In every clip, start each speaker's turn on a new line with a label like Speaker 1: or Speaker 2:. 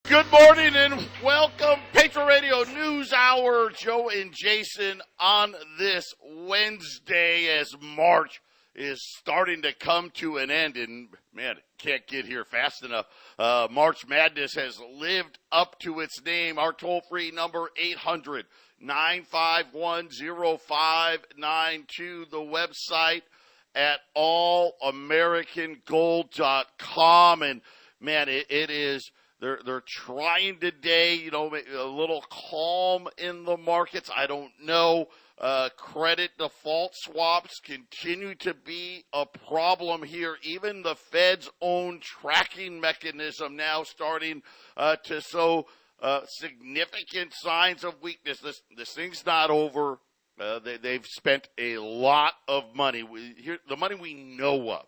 Speaker 1: Good morning and welcome, Patriot Radio News Hour. Joe and Jason on this Wednesday as March is starting to come to an end. And, man, can't get here fast enough. March Madness has lived up to its name. Our toll-free number, 800-951-0592. The website at allamericangold.com. And, man, it is... They're trying today, a little calm in the markets. I don't know. Credit default swaps continue to be a problem here. Even the Fed's own tracking mechanism now starting to show significant signs of weakness. This thing's not over. They've spent a lot of money. The money we know of.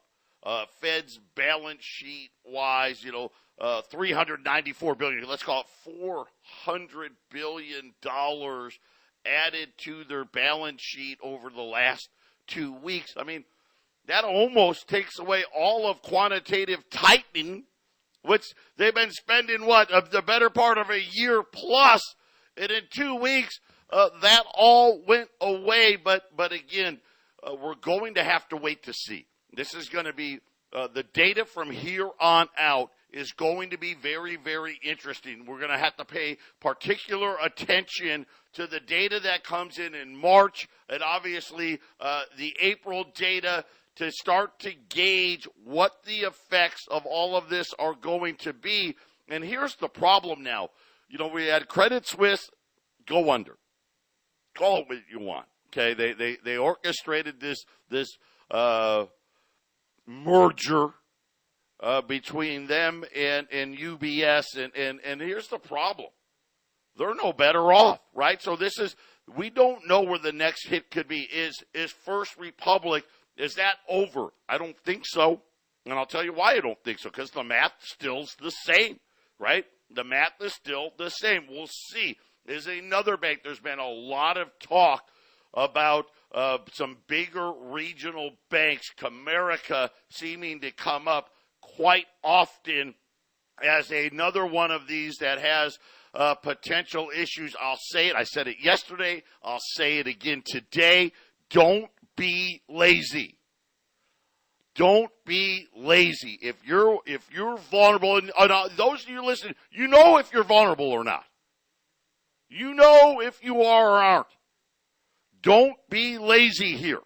Speaker 1: Fed's balance sheet wise, $394 billion. Let's call it $400 billion added to their balance sheet over the last 2 weeks. I mean, that almost takes away all of quantitative tightening, which they've been spending, the better part of a year plus. And in 2 weeks, that all went away. But again, we're going to have to wait to see. This is going to be the data from here on out is going to be very, very interesting. We're going to have to pay particular attention to the data that comes in March and obviously the April data to start to gauge what the effects of all of this are going to be. And here's the problem now. We had Credit Suisse go under. Call it what you want. Okay, they orchestrated this merger between them and UBS, and here's the problem. They're no better off, right? So we don't know where the next hit could be. Is First Republic, is that over? I don't think so, and I'll tell you why I don't think so, because the math still's the same, right? The math is still the same. We'll see. There's another bank. There's been a lot of talk about some bigger regional banks, Comerica, seeming to come up quite often as another one of these that has potential issues. I'll say it. I said it yesterday. I'll say it again today. Don't be lazy. Don't be lazy. If you're vulnerable, and those of you listening, you know if you're vulnerable or not. You know if you are or aren't. Don't be lazy here.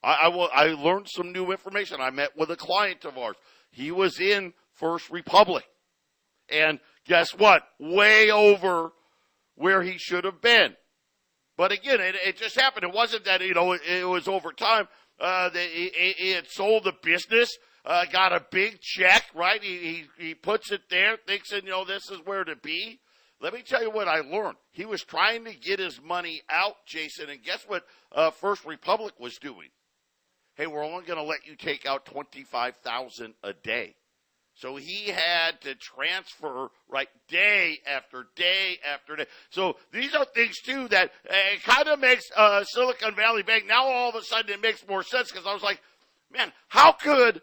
Speaker 1: I learned some new information. I met with a client of ours. He was in First Republic. And guess what? Way over where he should have been. But again, it just happened. It wasn't that, it was over time. He had sold the business, got a big check, right? He puts it there, thinks, this is where to be. Let me tell you what I learned. He was trying to get his money out, Jason, and guess what First Republic was doing? Hey, we're only going to let you take out $25,000 a day. So he had to transfer, right, day after day after day. So these are things, too, that it kind of makes Silicon Valley Bank, now all of a sudden it makes more sense, because I was like, man, how could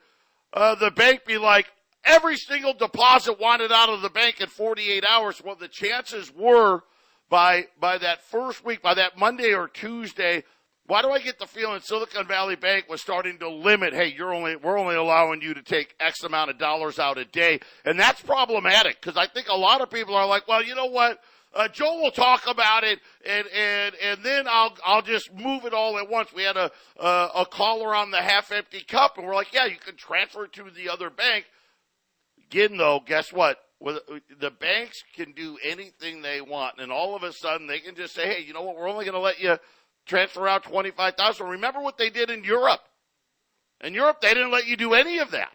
Speaker 1: the bank be like, every single deposit wanted out of the bank in 48 hours? Well, the chances were by that first week, by that Monday or Tuesday, why do I get the feeling Silicon Valley Bank was starting to limit, hey, we're only allowing you to take X amount of dollars out a day. And that's problematic, because I think a lot of people are like, well, you know what? Joe will talk about it, and then I'll just move it all at once. We had a caller on the half-empty cup, and we're like, yeah, you can transfer it to the other bank. Again, though, guess what? The banks can do anything they want, and all of a sudden they can just say, hey, you know what? We're only going to let you transfer out $25,000. Remember what they did in Europe. In Europe, they didn't let you do any of that.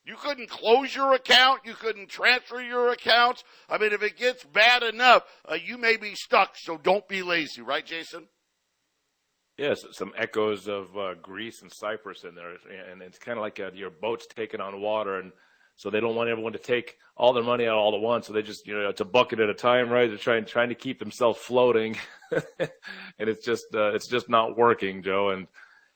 Speaker 1: You couldn't close your account. You couldn't transfer your accounts. I mean, if it gets bad enough, you may be stuck, so don't be lazy. Right, Jason?
Speaker 2: Yes, some echoes of Greece and Cyprus in there, and it's kind of like your boat's taking on water, and so they don't want everyone to take all their money out all at once. So they just, it's a bucket at a time, right? They're trying to keep themselves floating, and it's just not working, Joe. And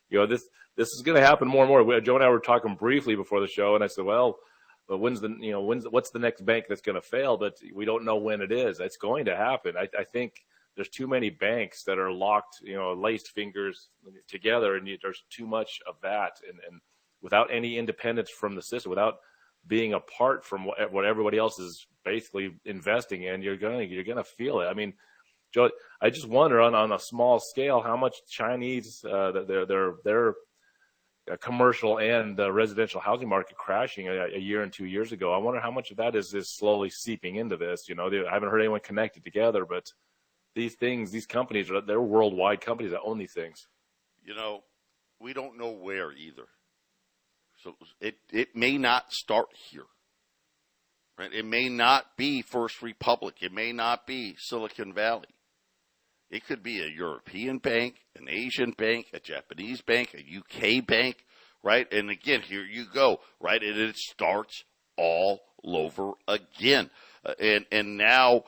Speaker 2: this is going to happen more and more. Joe and I were talking briefly before the show, and I said, well, But what's the next bank that's going to fail? But we don't know when it is. It's going to happen. I think there's too many banks that are locked, laced fingers together, and there's too much of that, and without any independence from the system, without being apart from what everybody else is basically investing in, you're gonna feel it. I mean, Joe, I just wonder on a small scale how much Chinese their commercial and the residential housing market crashing a year and 2 years ago. I wonder how much of that is slowly seeping into this. I haven't heard anyone connected together, but these companies, they're worldwide companies that own these things.
Speaker 1: We don't know where either. So it may not start here. Right? It may not be First Republic. It may not be Silicon Valley. It could be a European bank, an Asian bank, a Japanese bank, a UK bank, right? And again, here you go, right? And it starts all over again. And now,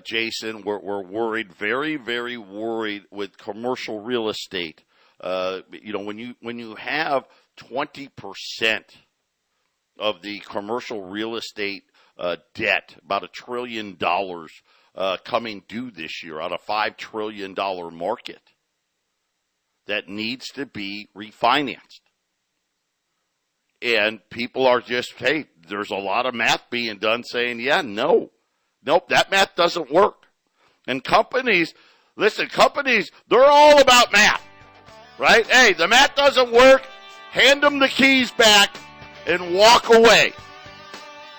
Speaker 1: Jason, we're worried, very, very worried with commercial real estate. When you have 20% of the commercial real estate debt, about $1 trillion coming due this year out of $5 trillion market that needs to be refinanced. And people are just, hey, there's a lot of math being done saying, nope, that math doesn't work. And companies, they're all about math, right? Hey, the math doesn't work. Hand them the keys back and walk away.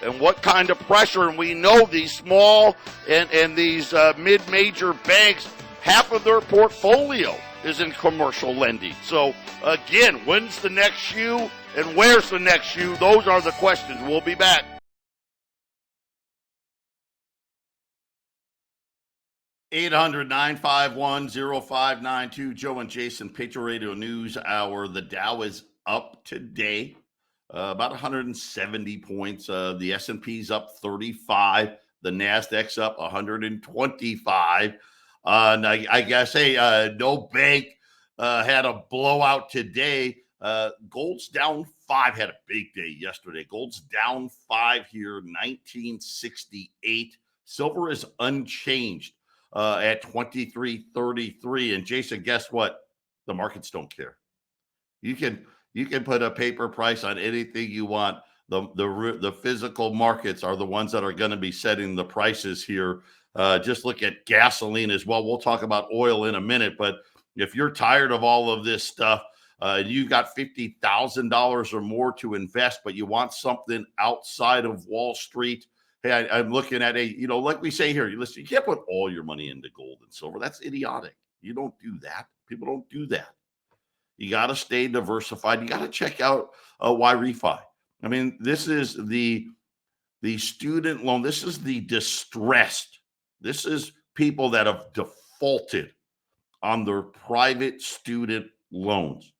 Speaker 1: And what kind of pressure? And we know these small and these mid-major banks, half of their portfolio is in commercial lending. So, again, when's the next shoe and where's the next shoe? Those are the questions. We'll be back. (800-951-0592). Joe and Jason, Patriot Radio News Hour. The Dow is up today. About 170 points. The S&P's up 35. The NASDAQ's up 125. And I guess, no bank had a blowout today. Gold's down 5. Had a big day yesterday. Gold's down 5 here, 1968. Silver is unchanged at 23.33. And Jason, guess what? The markets don't care. You can put a paper price on anything you want. The physical markets are the ones that are going to be setting the prices here. Just look at gasoline as well. We'll talk about oil in a minute, but if you're tired of all of this stuff, you got $50,000 or more to invest, but you want something outside of Wall Street. Hey, I'm looking at like we say here, you can't put all your money into gold and silver. That's idiotic. You don't do that. People don't do that. You got to stay diversified. You got to check out YRefi. I mean, this is the student loan. This is the distressed. This is people that have defaulted on their private student loans.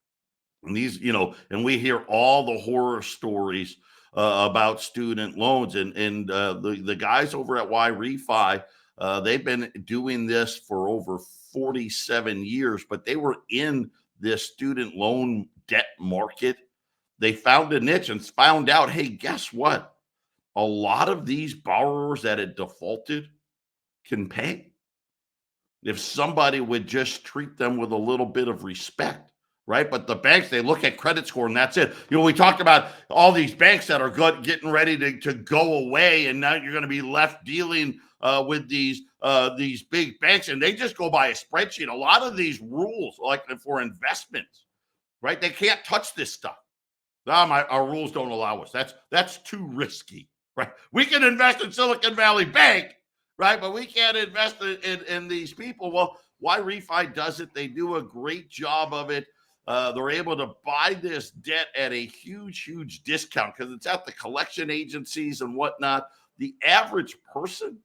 Speaker 1: And these, and we hear all the horror stories about student loans. And the guys over at YRefi, they've been doing this for over 47 years, but they were in this student loan debt market. They found a niche and found out, hey, guess what? A lot of these borrowers that had defaulted can pay if somebody would just treat them with a little bit of respect, right? But the banks, they look at credit score and that's it. We talked about all these banks that are getting ready to go away, and now you're going to be left dealing with these big banks, and they just go by a spreadsheet. A lot of these rules, like for investments, right? They can't touch this stuff. Our rules don't allow us. That's too risky, right? We can invest in Silicon Valley Bank, right? But we can't invest in these people. Well, YRefi does it. They do a great job of it. They're able to buy this debt at a huge, huge discount because it's at the collection agencies and whatnot. The average person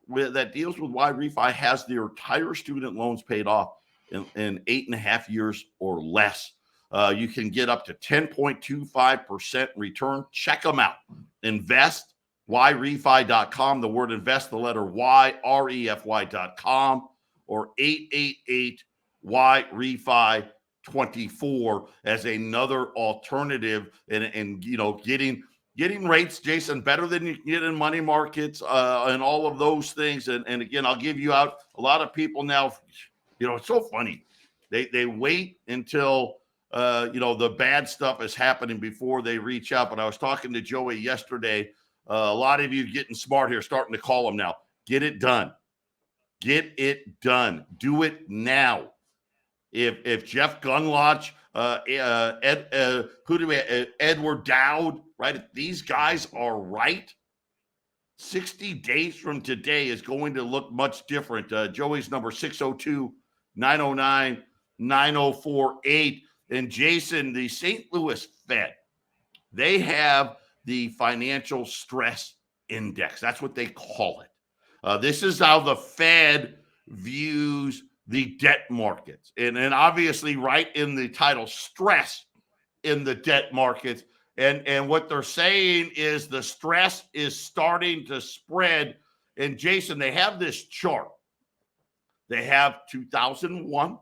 Speaker 1: that deals with YRefi has their entire student loans paid off in 8.5 years or less. You can get up to 10.25% return. Check them out. Invest, YRefi.com. The word invest, the letter Y, REFY.com, or 888-YRefi24 as another alternative and getting getting rates, Jason, better than you can get in money markets and all of those things. And again, I'll give you out a lot of people now. It's so funny. They wait until the bad stuff is happening before they reach out. But I was talking to Joey yesterday. A lot of you getting smart here, starting to call them now. Get it done. Get it done. Do it now. If Jeff Gunloch, Edward Dowd, right? If these guys are right, 60 days from today is going to look much different. Joey's number 602-909-9048. And Jason, the St. Louis Fed, they have the financial stress index. That's what they call it. This is how the Fed views the debt markets. And obviously right in the title, stress in the debt markets. And what they're saying is the stress is starting to spread. And Jason, they have this chart. They have 2001.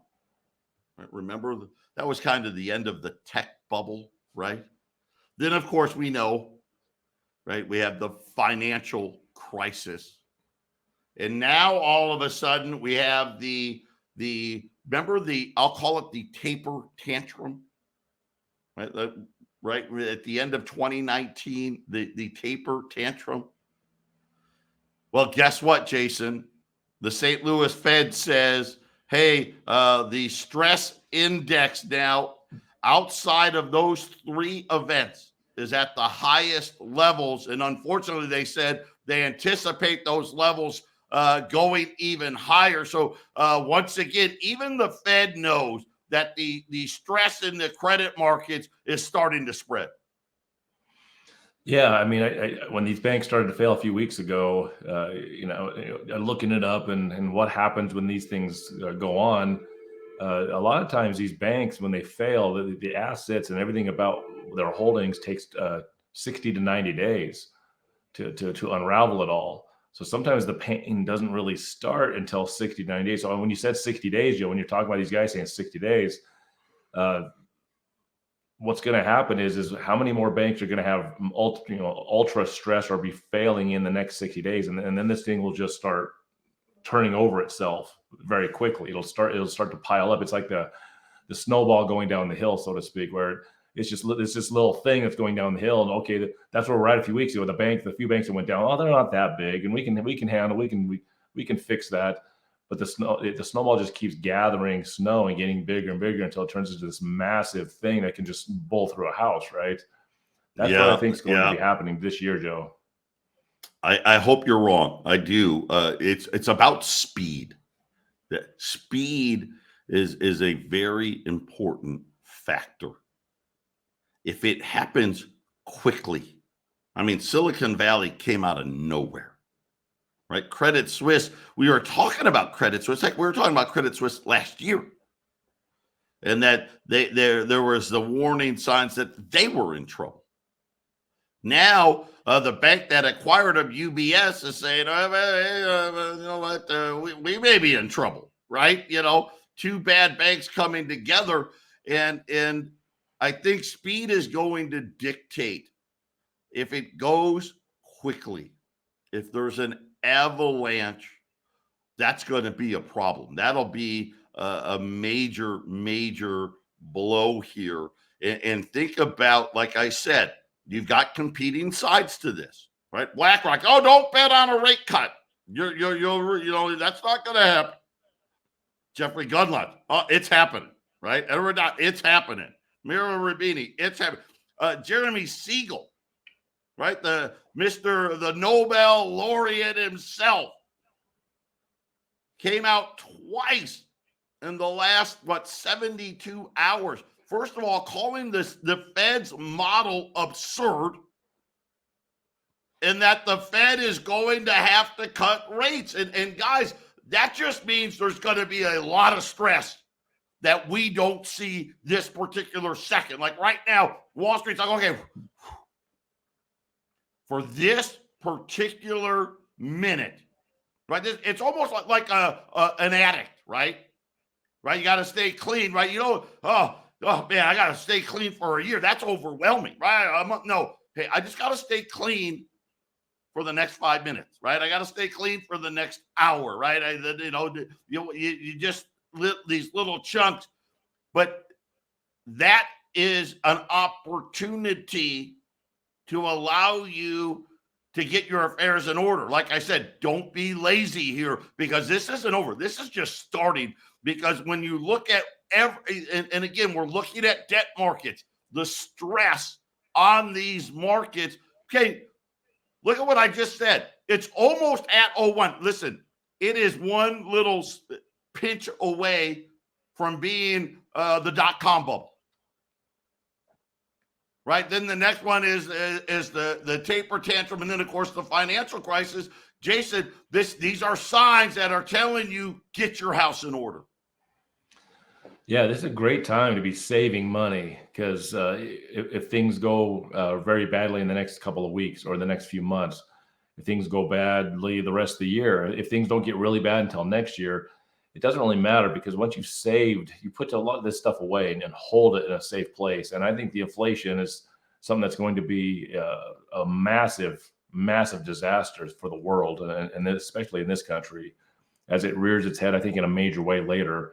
Speaker 1: Right? Remember, that was kind of the end of the tech bubble, right? Then, of course, we know, right, we have the financial crisis. And now all of a sudden we have I'll call it the taper tantrum, right? Right at the end of 2019, the taper tantrum. Well, guess what, Jason? The St. Louis Fed says, hey, the stress index now outside of those three events is at the highest levels. And unfortunately, they said they anticipate those levels going even higher. So once again, even the Fed knows that the stress in the credit markets is starting to spread.
Speaker 2: Yeah, I mean, when these banks started to fail a few weeks ago, looking it up and what happens when these things go on, a lot of times these banks, when they fail, the assets and everything about their holdings takes 60 to 90 days to unravel it all. So sometimes the pain doesn't really start until 60 to 90 days. So when you said 60 days, Joe, when you're talking about these guys saying 60 days, what's going to happen is how many more banks are going to have ultra stress or be failing in the next 60 days. And then this thing will just start turning over itself very quickly. It'll start to pile up. It's like the snowball going down the hill, so to speak, where it's this little thing that's going down the hill. And okay, that's where we're at a few weeks ago. The few banks that went down, they're not that big, and we can handle, we can fix that. But the snowball just keeps gathering snow and getting bigger and bigger until it turns into this massive thing that can just bowl through a house, right? That's what I think is going to be happening this year, Joe.
Speaker 1: I hope you're wrong. I do. It's about speed. Speed is a very important factor. If it happens quickly, I mean, Silicon Valley came out of nowhere. Right? Credit Suisse, we were talking about Credit Suisse. Like we were talking about Credit Suisse last year. And that there was the warning signs that they were in trouble. Now, the bank that acquired them, UBS, is saying, you know what, we may be in trouble, right? Two bad banks coming together. And I think speed is going to dictate if it goes quickly. If there's an avalanche, that's going to be a problem. That'll be a major blow here. And think about, like I said, you've got competing sides to this, right? BlackRock, don't bet on a rate cut. You'll that's not going to happen. Jeffrey Gundlach, it's happening, right? Edward Dowd, it's happening. Mira Rubini, it's happening. Jeremy Siegel, right? The Nobel laureate himself came out twice in the last, 72 hours. First of all, calling the Fed's model absurd, and that the Fed is going to have to cut rates. And guys, that just means there's going to be a lot of stress that we don't see this particular second. Like right now, Wall Street's like, okay, for this particular minute, right? It's almost like an addict, right? Right? You got to stay clean, right? Oh man, I got to stay clean for a year. That's overwhelming, right? No, Hey, I just got to stay clean for the next 5 minutes, right? I got to stay clean for the next hour, right? You just these little chunks, but that is an opportunity to allow you to get your affairs in order. Like I said, don't be lazy here because this isn't over. This is just starting because when you look at and again, we're looking at debt markets, the stress on these markets. Okay, look at what I just said. It's almost at 01. Listen, it is one little pinch away from being the dot-com bubble. Right? Then the next one is the taper tantrum, and then, of course, the financial crisis. Jason, these are signs that are telling you, get your house in order.
Speaker 2: Yeah, this is a great time to be saving money because if things go very badly in the next couple of weeks or the next few months, if things go badly the rest of the year, if things don't get really bad until next year, it doesn't really matter because once you've saved, you put a lot of this stuff away and hold it in a safe place. And I think the inflation is something that's going to be a massive, massive disaster for the world, and especially in this country, as it rears its head, I think, in a major way later.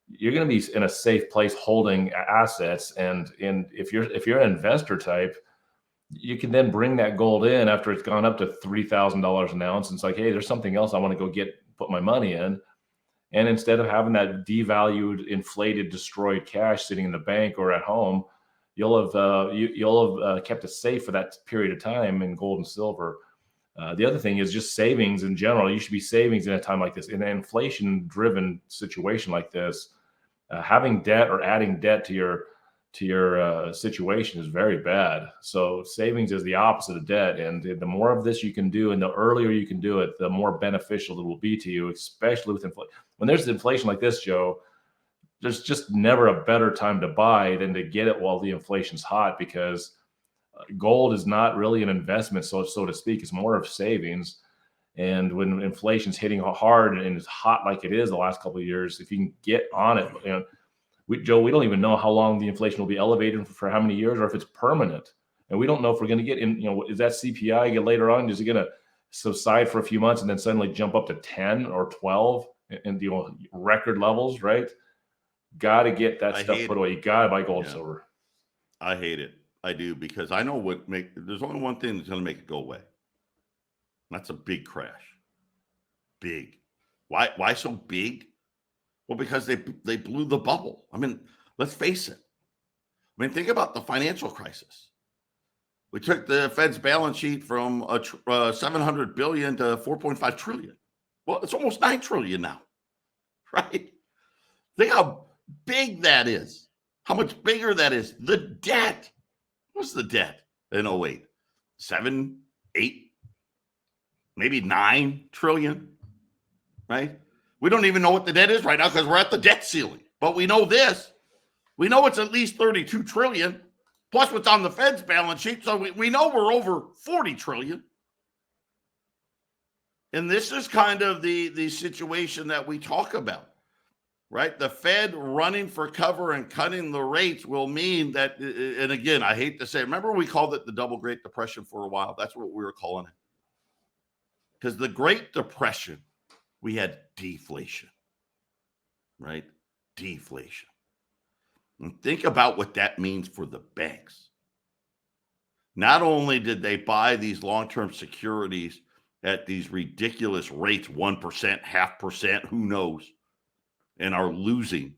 Speaker 2: You're going to be in a safe place holding assets. And if you're an investor type, you can then bring that gold in after it's gone up to $3,000 an ounce. And it's like, hey, there's something else I want to go put my money in. And instead of having that devalued, inflated, destroyed cash sitting in the bank or at home, you'll have kept it safe for that period of time in gold and silver. The other thing is just savings in general. You should be savings in a time like this. In an inflation-driven situation like this, having debt or adding debt to your situation is very bad. So savings is the opposite of debt. And the more of this you can do and the earlier you can do it, the more beneficial it will be to you, especially with inflation. When there's inflation like this, Joe, there's just never a better time to buy than to get it while the inflation's hot, because gold is not really an investment, so to speak. It's more of savings. And when inflation's hitting hard and it's hot like it is the last couple of years, if you can get on it, Joe, we don't even know how long the inflation will be elevated for how many years, or if it's permanent. And we don't know if we're going to get in, is that CPI get later on? Is it going to subside for a few months and then suddenly jump up to 10 or 12 and record levels, right? Got to get that stuff put away. You got to buy gold and silver.
Speaker 1: I hate it. I do, because I know there's only one thing that's going to make it go away. That's a big crash. Big. Why so big? Well, because they blew the bubble. I mean, let's face it. I mean, think about the financial crisis. We took the Fed's balance sheet from $700 billion to $4.5 trillion. Well, it's almost $9 trillion now, right? Think how big that is. How much bigger that is. The debt. What's the debt in 08? 7, 8, maybe 9 trillion, right? We don't even know what the debt is right now because we're at the debt ceiling. But we know this. We know it's at least 32 trillion, plus what's on the Fed's balance sheet. So we know we're over 40 trillion. And this is kind of the situation that we talk about, right? The Fed running for cover and cutting the rates will mean that, and again, I hate to say, remember we called it the double Great Depression for a while? That's what we were calling it. Because the Great Depression, we had deflation, right? Deflation. And think about what that means for the banks. Not only did they buy these long-term securities at these ridiculous rates, 1%, 0.5%, who knows, and are losing.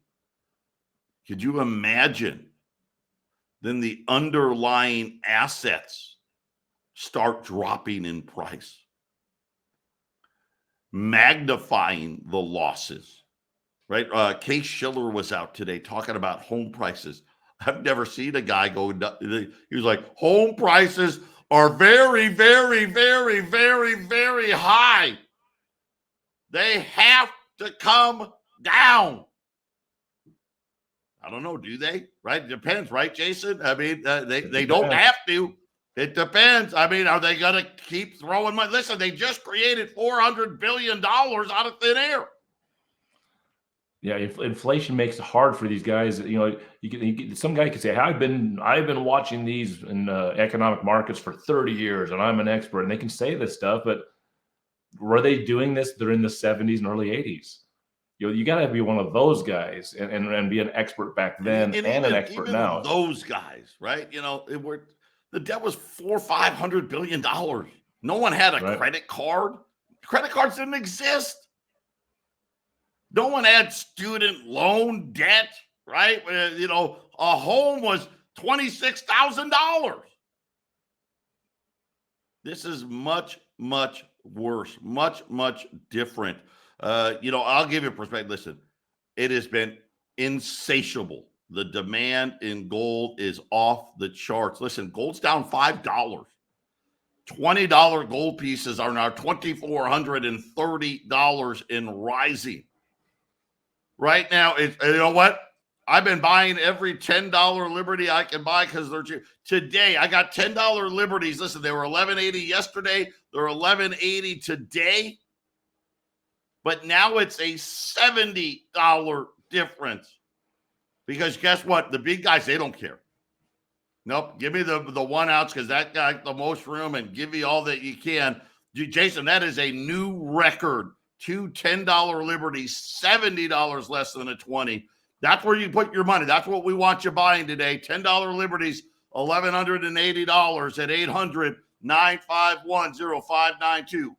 Speaker 1: Could you imagine then the underlying assets start dropping in price, magnifying the losses, right? Case Shiller was out today talking about home prices. I've never seen a guy go, he was like, home prices are very, very, very, very, very high. They have to come down. I don't know, do they? Right? It depends, right, Jason? I mean, they don't have to. It depends. I mean, are they going to keep throwing money? Listen, they just created $400 billion out of thin air.
Speaker 2: Yeah, inflation makes it hard for these guys. Some guy could say, I've been watching these in economic markets for 30 years, and I'm an expert." And they can say this stuff, but were they doing this during the 70s and early 80s? You got to be one of those guys and be an expert back then and an expert now.
Speaker 1: Those guys, right? The debt was $400-500 billion. No one had a credit card. Credit cards didn't exist. No one had student loan debt, right? A home was $26,000. This is much, much worse, much, much different. I'll give you a perspective. Listen, it has been insatiable. The demand in gold is off the charts. Listen, gold's down $5. $20 gold pieces are now $2,430 and rising. Right now, you know what? I've been buying every $10 Liberty I can buy because they're cheap. Today, I got $10 Liberties. Listen, they were $11.80 yesterday. They're $11.80 today. But now it's a $70 difference. Because guess what? The big guys, they don't care. Nope. Give me the 1 ounce because that got the most room, and give me all that you can. Jason, that is a new record. 2 $10 Liberties, $70 less than a 20. That's where you put your money. That's what we want you buying today. $10 Liberties, $1,180 at 800-951-0592.